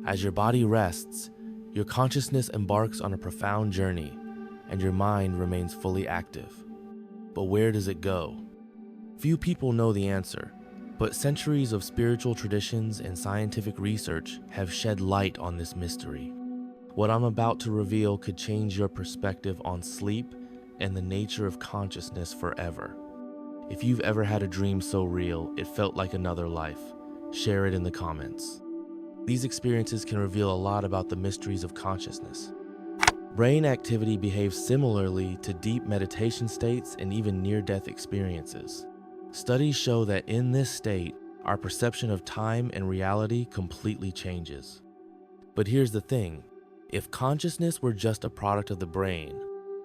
As your body rests, your consciousness embarks on a profound journey, and your mind remains fully active. But where does it go? Few people know the answer, but centuries of spiritual traditions and scientific research have shed light on this mystery. What I'm about to reveal could change your perspective on sleep and the nature of consciousness forever. If you've ever had a dream so real it felt like another life, share it in the comments. These experiences can reveal a lot about the mysteries of consciousness. Brain activity behaves similarly to deep meditation states and even near-death experiences. Studies show that in this state, our perception of time and reality completely changes. But here's the thing, if consciousness were just a product of the brain,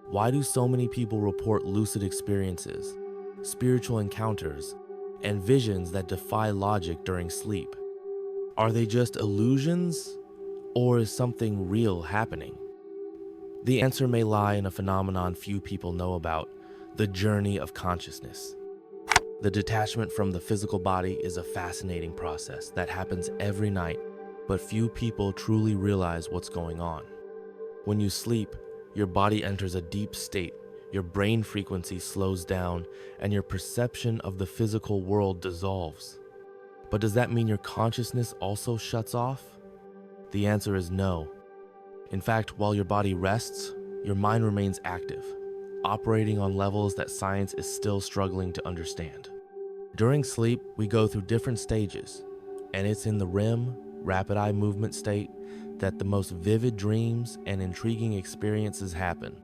why do so many people report lucid experiences, spiritual encounters, and visions that defy logic during sleep? Are they just illusions, or is something real happening? The answer may lie in a phenomenon few people know about, the journey of consciousness. The detachment from the physical body is a fascinating process that happens every night, but few people truly realize what's going on. When you sleep, your body enters a deep state, your brain frequency slows down, and your perception of the physical world dissolves. But does that mean your consciousness also shuts off? The answer is no. In fact, while your body rests, your mind remains active, operating on levels that science is still struggling to understand. During sleep, we go through different stages, and it's in the REM, rapid eye movement state, that the most vivid dreams and intriguing experiences happen.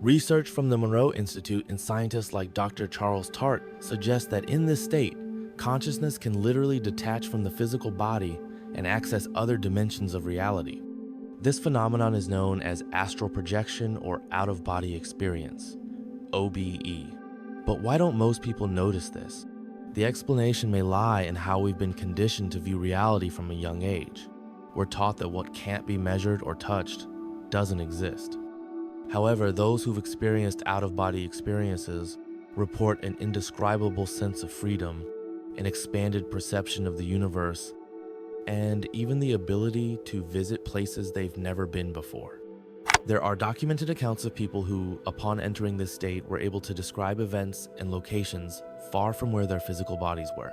Research from the Monroe Institute and scientists like Dr. Charles Tart suggest that in this state, consciousness can literally detach from the physical body and access other dimensions of reality. This phenomenon is known as astral projection or out-of-body experience, OBE. But why don't most people notice this? The explanation may lie in how we've been conditioned to view reality from a young age. We're taught that what can't be measured or touched doesn't exist. However, those who've experienced out-of-body experiences report an indescribable sense of freedom, an expanded perception of the universe, and even the ability to visit places they've never been before. There are documented accounts of people who, upon entering this state, were able to describe events and locations far from where their physical bodies were.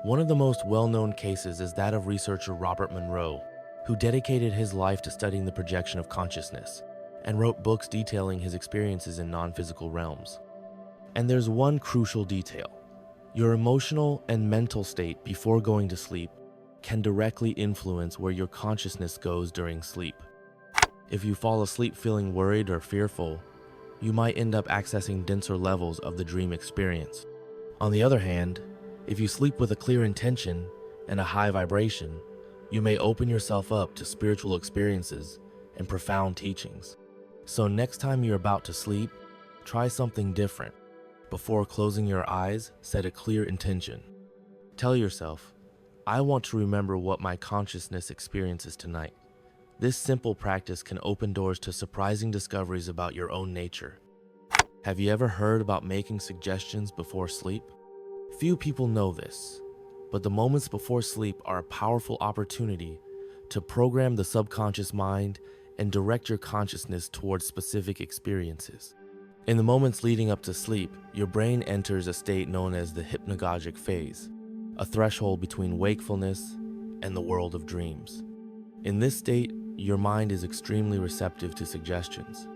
One of the most well-known cases is that of researcher Robert Monroe, who dedicated his life to studying the projection of consciousness and wrote books detailing his experiences in non-physical realms. And there's one crucial detail. Your emotional and mental state before going to sleep can directly influence where your consciousness goes during sleep. If you fall asleep feeling worried or fearful, you might end up accessing denser levels of the dream experience. On the other hand, if you sleep with a clear intention and a high vibration, you may open yourself up to spiritual experiences and profound teachings. So next time you're about to sleep, try something different. Before closing your eyes, set a clear intention. Tell yourself, I want to remember what my consciousness experiences tonight. This simple practice can open doors to surprising discoveries about your own nature. Have you ever heard about making suggestions before sleep? Few people know this, but the moments before sleep are a powerful opportunity to program the subconscious mind and direct your consciousness towards specific experiences. In the moments leading up to sleep, your brain enters a state known as the hypnagogic phase, a threshold between wakefulness and the world of dreams. In this state, your mind is extremely receptive to suggestions.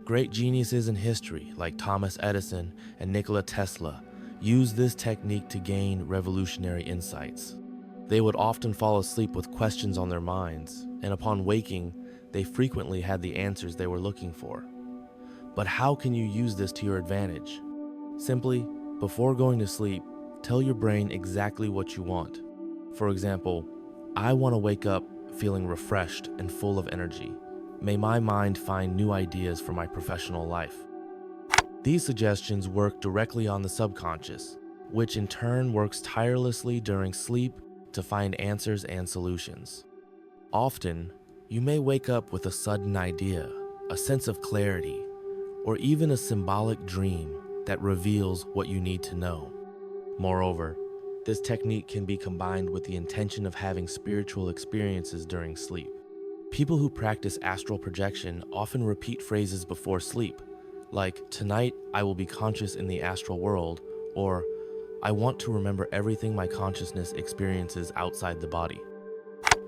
Great geniuses in history like Thomas Edison and Nikola Tesla used this technique to gain revolutionary insights. They would often fall asleep with questions on their minds, and upon waking, they frequently had the answers they were looking for. But how can you use this to your advantage? Simply, before going to sleep, tell your brain exactly what you want. For example, I want to wake up feeling refreshed and full of energy. May my mind find new ideas for my professional life. These suggestions work directly on the subconscious, which in turn works tirelessly during sleep to find answers and solutions. Often, you may wake up with a sudden idea, a sense of clarity, or even a symbolic dream that reveals what you need to know. Moreover, This technique can be combined with the intention of having spiritual experiences during sleep. People who practice astral projection often repeat phrases before sleep, like, "Tonight I will be conscious in the astral world," or "I want to remember everything my consciousness experiences outside the body."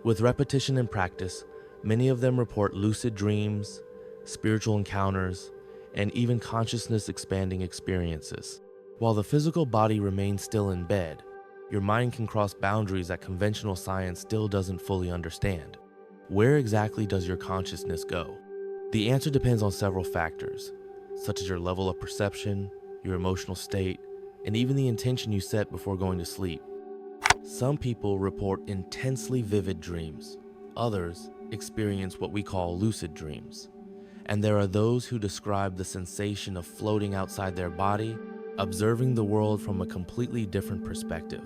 With repetition and practice, many of them report lucid dreams, spiritual encounters, and even consciousness expanding experiences. While the physical body remains still in bed, your mind can cross boundaries that conventional science still doesn't fully understand. Where exactly does your consciousness go? The answer depends on several factors, such as your level of perception, your emotional state, and even the intention you set before going to sleep. Some people report intensely vivid dreams. Others experience what we call lucid dreams. And there are those who describe the sensation of floating outside their body, observing the world from a completely different perspective.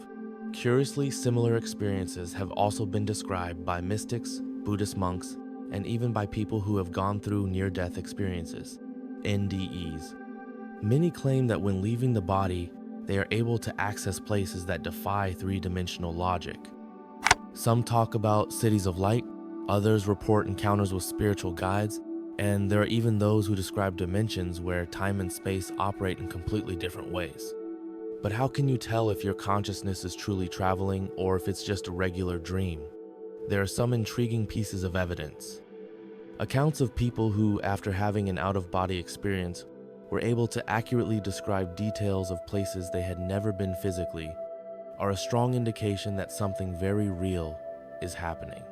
Curiously, similar experiences have also been described by mystics, Buddhist monks, and even by people who have gone through near-death experiences, NDEs. Many claim that when leaving the body, they are able to access places that defy three-dimensional logic. Some talk about cities of light, others report encounters with spiritual guides, and there are even those who describe dimensions where time and space operate in completely different ways. But how can you tell if your consciousness is truly traveling or if it's just a regular dream? There are some intriguing pieces of evidence. Accounts of people who, after having an out-of-body experience, were able to accurately describe details of places they had never been physically, are a strong indication that something very real is happening.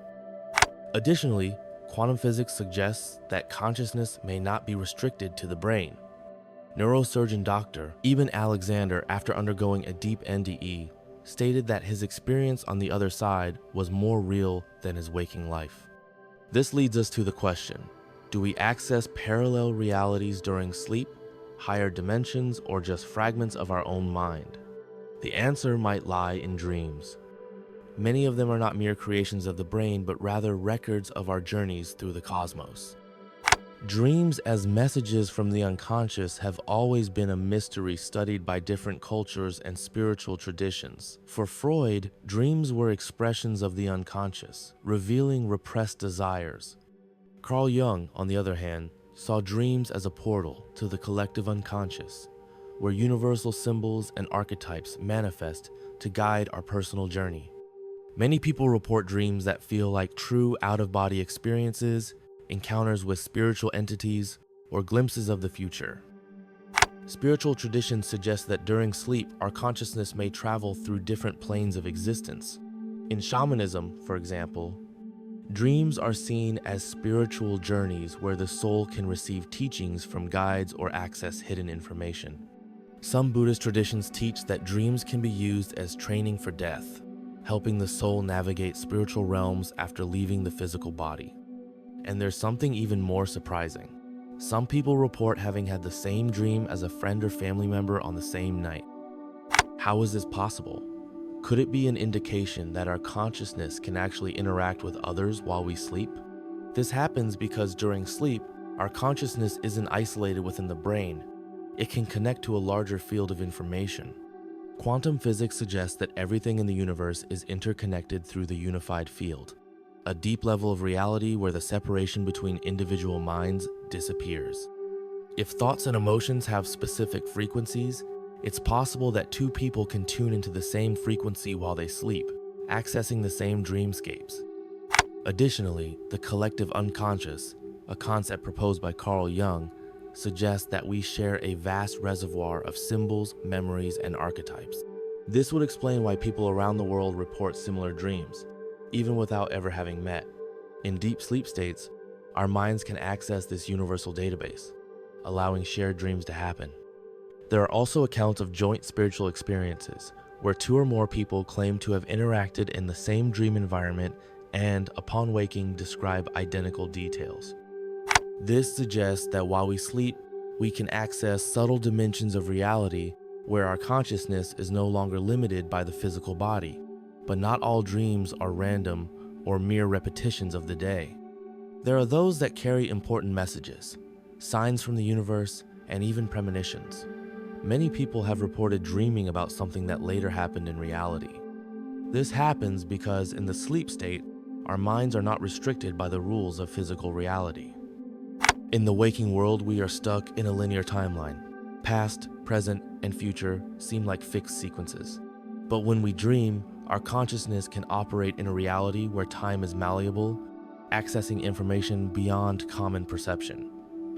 Additionally, quantum physics suggests that consciousness may not be restricted to the brain. Neurosurgeon Dr. Eben Alexander, after undergoing a deep NDE, stated that his experience on the other side was more real than his waking life. This leads us to the question, do we access parallel realities during sleep, higher dimensions, or just fragments of our own mind? The answer might lie in dreams. Many of them are not mere creations of the brain, but rather records of our journeys through the cosmos. Dreams as messages from the unconscious have always been a mystery studied by different cultures and spiritual traditions. For Freud, dreams were expressions of the unconscious, revealing repressed desires. Carl Jung, on the other hand, saw dreams as a portal to the collective unconscious, where universal symbols and archetypes manifest to guide our personal journey. Many people report dreams that feel like true out-of-body experiences, encounters with spiritual entities, or glimpses of the future. Spiritual traditions suggest that during sleep, our consciousness may travel through different planes of existence. In shamanism, for example, dreams are seen as spiritual journeys where the soul can receive teachings from guides or access hidden information. Some Buddhist traditions teach that dreams can be used as training for death, helping the soul navigate spiritual realms after leaving the physical body. And there's something even more surprising. Some people report having had the same dream as a friend or family member on the same night. How is this possible? Could it be an indication that our consciousness can actually interact with others while we sleep? This happens because during sleep, our consciousness isn't isolated within the brain. It can connect to a larger field of information. Quantum physics suggests that everything in the universe is interconnected through the unified field, a deep level of reality where the separation between individual minds disappears. If thoughts and emotions have specific frequencies, it's possible that two people can tune into the same frequency while they sleep, accessing the same dreamscapes. Additionally, the collective unconscious, a concept proposed by Carl Jung, suggests that we share a vast reservoir of symbols, memories, and archetypes. This would explain why people around the world report similar dreams, even without ever having met. In deep sleep states, our minds can access this universal database, allowing shared dreams to happen. There are also accounts of joint spiritual experiences, where two or more people claim to have interacted in the same dream environment and, upon waking, describe identical details. This suggests that while we sleep, we can access subtle dimensions of reality where our consciousness is no longer limited by the physical body. But not all dreams are random or mere repetitions of the day. There are those that carry important messages, signs from the universe, and even premonitions. Many people have reported dreaming about something that later happened in reality. This happens because in the sleep state, our minds are not restricted by the rules of physical reality. In the waking world, we are stuck in a linear timeline. Past, present, and future seem like fixed sequences. But when we dream, our consciousness can operate in a reality where time is malleable, accessing information beyond common perception.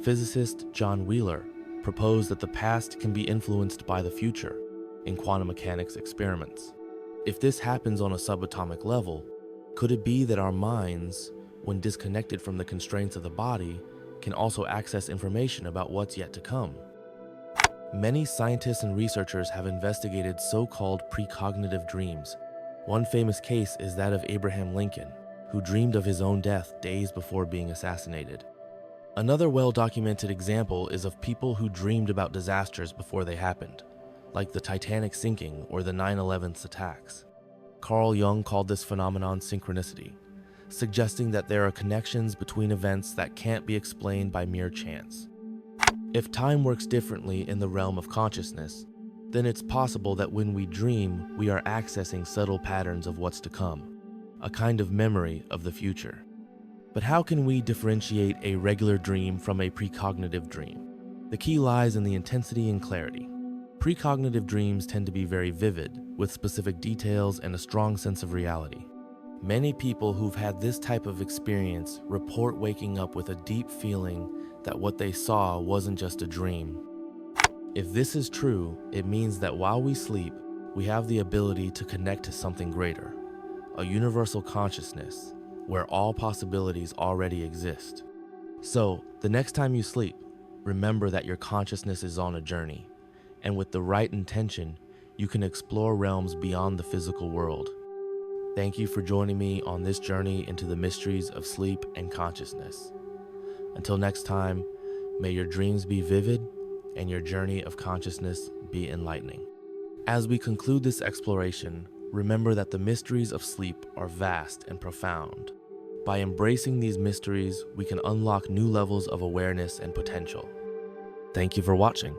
Physicist John Wheeler proposed that the past can be influenced by the future in quantum mechanics experiments. If this happens on a subatomic level, could it be that our minds, when disconnected from the constraints of the body, can also access information about what's yet to come? Many scientists and researchers have investigated so-called precognitive dreams. One famous case is that of Abraham Lincoln, who dreamed of his own death days before being assassinated. Another well-documented example is of people who dreamed about disasters before they happened, like the Titanic sinking or the 9/11 attacks. Carl Jung called this phenomenon synchronicity, suggesting that there are connections between events that can't be explained by mere chance. If time works differently in the realm of consciousness, then it's possible that when we dream, we are accessing subtle patterns of what's to come, a kind of memory of the future. But how can we differentiate a regular dream from a precognitive dream? The key lies in the intensity and clarity. Precognitive dreams tend to be very vivid, with specific details and a strong sense of reality. Many people who've had this type of experience report waking up with a deep feeling that what they saw wasn't just a dream. If this is true, it means that while we sleep, we have the ability to connect to something greater, a universal consciousness, where all possibilities already exist. So, the next time you sleep, remember that your consciousness is on a journey, and with the right intention, you can explore realms beyond the physical world. Thank you for joining me on this journey into the mysteries of sleep and consciousness. Until next time, may your dreams be vivid and your journey of consciousness be enlightening. As we conclude this exploration, remember that the mysteries of sleep are vast and profound. By embracing these mysteries, we can unlock new levels of awareness and potential. Thank you for watching.